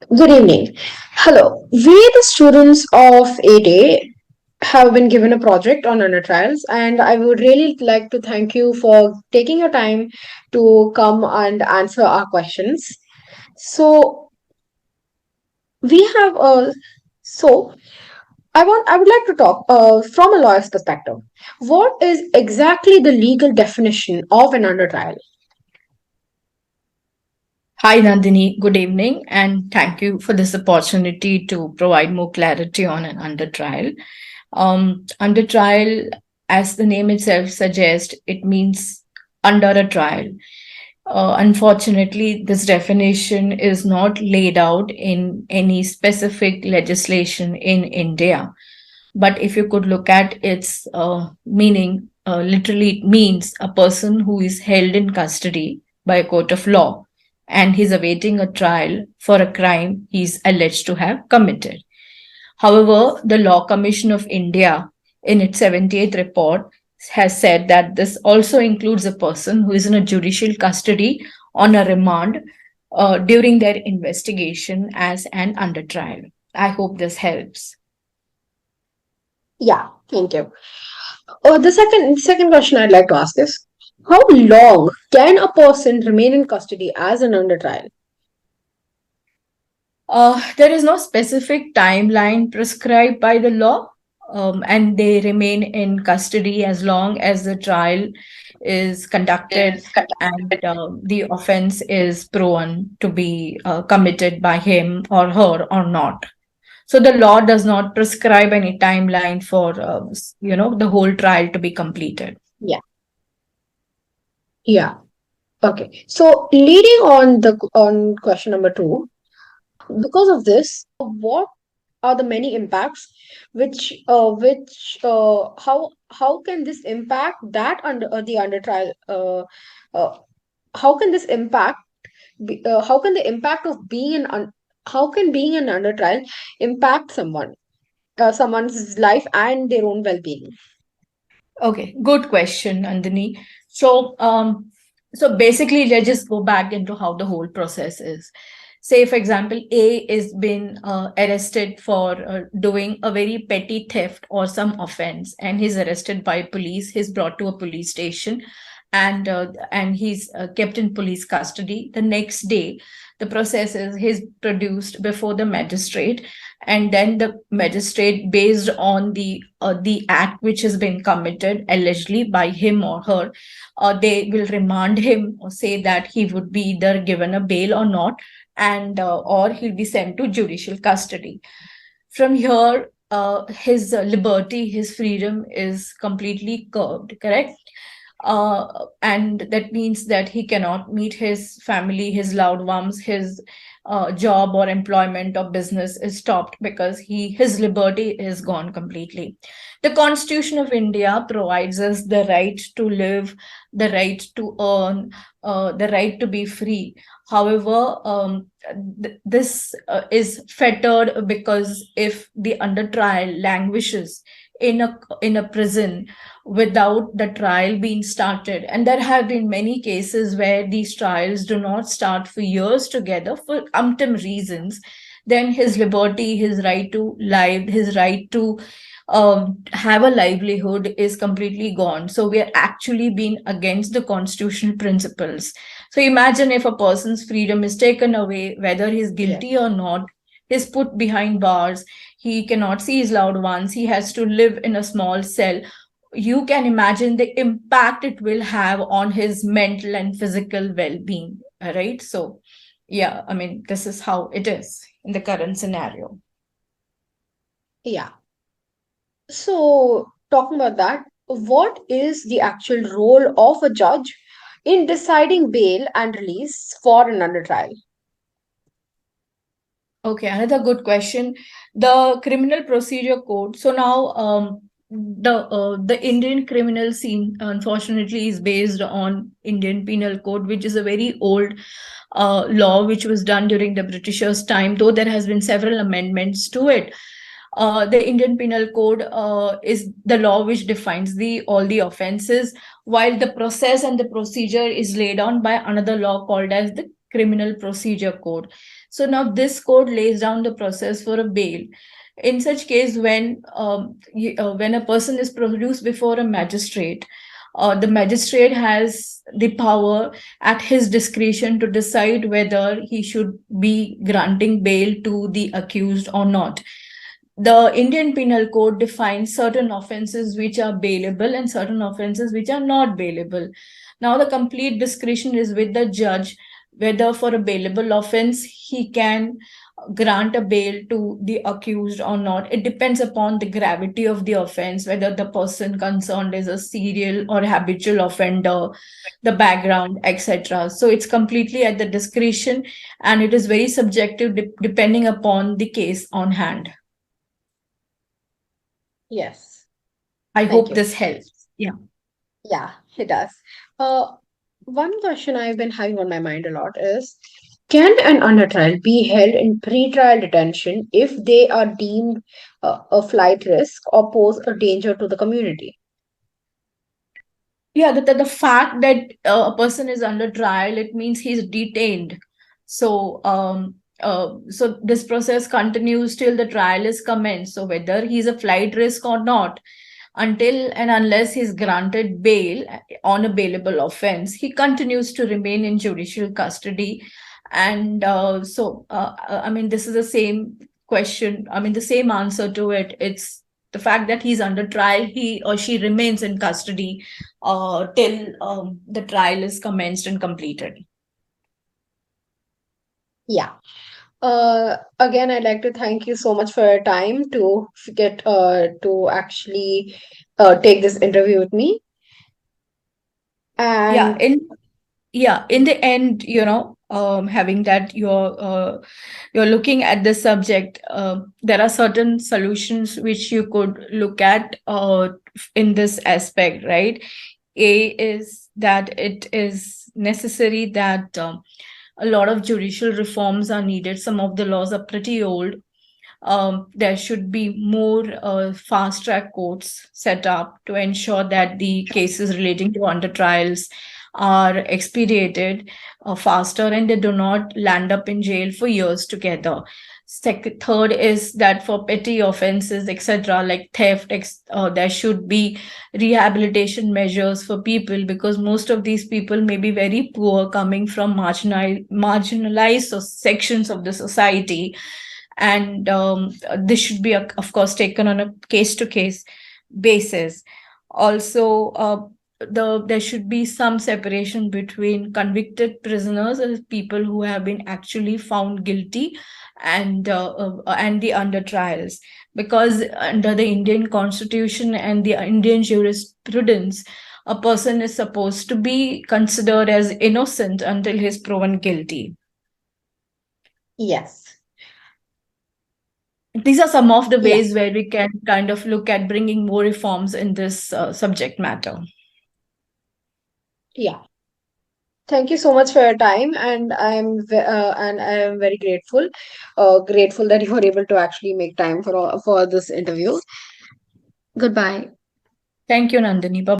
Good evening. Hello. We, the students of 8A, have been given a project on Undertrials, and I would really like to thank you for taking your time to come and answer our questions. So we have a so I would like to talk from a lawyer's perspective. What is exactly the legal definition of an under trial? Hi, Nandini. Good evening, and thank you for this opportunity to provide more clarity on an under trial. Under trial, as the name itself suggests, it means under a trial. Unfortunately, this definition is not laid out in any specific legislation in India. But if you could look at its meaning, literally it means a person who is held in custody by a court of law and he's awaiting a trial for a crime he's alleged to have committed. However, the Law Commission of India, in its 78th report, has said that this also includes a person who is in a judicial custody on a remand during their investigation as an under trial. I hope this helps. Yeah, thank you. The second question I'd like to ask is, how long can a person remain in custody as an under trial? There is no specific timeline prescribed by the law, and they remain in custody as long as the trial is conducted and the offense is proven to be committed by him or her or not. So the law does not prescribe any timeline for the whole trial to be completed. Yeah, yeah. Okay. So leading on the on question number two, because of this, what are the many impacts how can this impact that under the under trial uh, how can this impact how can the impact of being how can being an under trial impact someone's life and their own well-being? Okay, good question, Andini. So, so basically, let's just go back into how the whole process is. Say, for example, A is been arrested for doing a very petty theft or some offense, and he's arrested by police. He's brought to a police station, and he's kept in police custody. The next day, the process is he's produced before the magistrate, and then the magistrate, based on the act which has been committed allegedly by him or her, they will remand him or say that he would be either given a bail or not, and or he'll be sent to judicial custody. From here, his liberty, his freedom is completely curbed, correct? And that means that he cannot meet his family, his loved ones, his job or employment or business is stopped because his liberty is gone completely. The Constitution of India provides us the right to live, the right to earn, the right to be free. However, this is fettered because if the under trial languishes in a prison without the trial being started, and there have been many cases where these trials do not start for years together for umpteen reasons, then his liberty, his right to life, his right to have a livelihood is completely gone. So we are actually being against the constitutional principles. So imagine if a person's freedom is taken away, whether he's Yes. guilty or not, he's put behind bars, he cannot see his loved ones, he has to live in a small cell. You can imagine the impact it will have on his mental and physical well-being, right? So yeah, I mean, this is how it is in the current scenario. Yeah. So, talking about that, what is the actual role of a judge in deciding bail and release for an under trial? Okay, another good question. The criminal procedure code. So now, the Indian criminal scene, unfortunately, is based on Indian Penal Code, which is a very old law which was done during the Britishers' time. Though there has been several amendments to it, the Indian Penal Code is the law which defines the all the offences, while the process and the procedure is laid on by another law called as the Criminal Procedure Code. So now this code lays down the process for a bail. In such case, when a person is produced before a magistrate, the magistrate has the power at his discretion to decide whether he should be granting bail to the accused or not. The Indian Penal Code defines certain offenses which are bailable and certain offenses which are not bailable. Now, the complete discretion is with the judge whether for a bailable offense he can grant a bail to the accused or not. It depends upon the gravity of the offense, whether the person concerned is a serial or habitual offender, the background, etc. So it's completely at the discretion, and it is very subjective depending upon the case on hand. Yes. I Thank hope you. this helps. Yeah. Yeah, it does. Uh, One question I've been having on my mind a lot is, can an under trial be held in pre-trial detention if they are deemed a flight risk or pose a danger to the community? Yeah, the fact that a person is under trial, it means he's detained. So this process continues till the trial is commenced. So whether he's a flight risk or not, until and unless he's granted bail on a bailable offense, he continues to remain in judicial custody. And I mean, this is the same question. I mean, the same answer to it. It's the fact that he's under trial, he or she remains in custody till the trial is commenced and completed. Yeah. Again, I'd like to thank you so much for your time to get to actually take this interview with me. Yeah, And in the end, having that you're looking at the subject, there are certain solutions which you could look at in this aspect, right? A is that it is necessary that a lot of judicial reforms are needed. Some of the laws are pretty old. There should be more fast track courts set up to ensure that the cases relating to under trials are expedited faster and they do not land up in jail for years together. Third is that for petty offenses, etc., like theft, there should be rehabilitation measures for people, because most of these people may be very poor, coming from marginalized sections of the society, and this should be of course taken on a case to case basis. Also, there should be some separation between convicted prisoners and people who have been actually found guilty, and the under trials, because under the Indian constitution and the Indian jurisprudence, a person is supposed to be considered as innocent until he's proven guilty. yes, These are some of the yeah, ways where we can kind of look at bringing more reforms in this subject matter. yeah. Thank you so much for your time, and I am very grateful that you were able to actually make time for this interview. Goodbye. Thank you, Nandini. Bye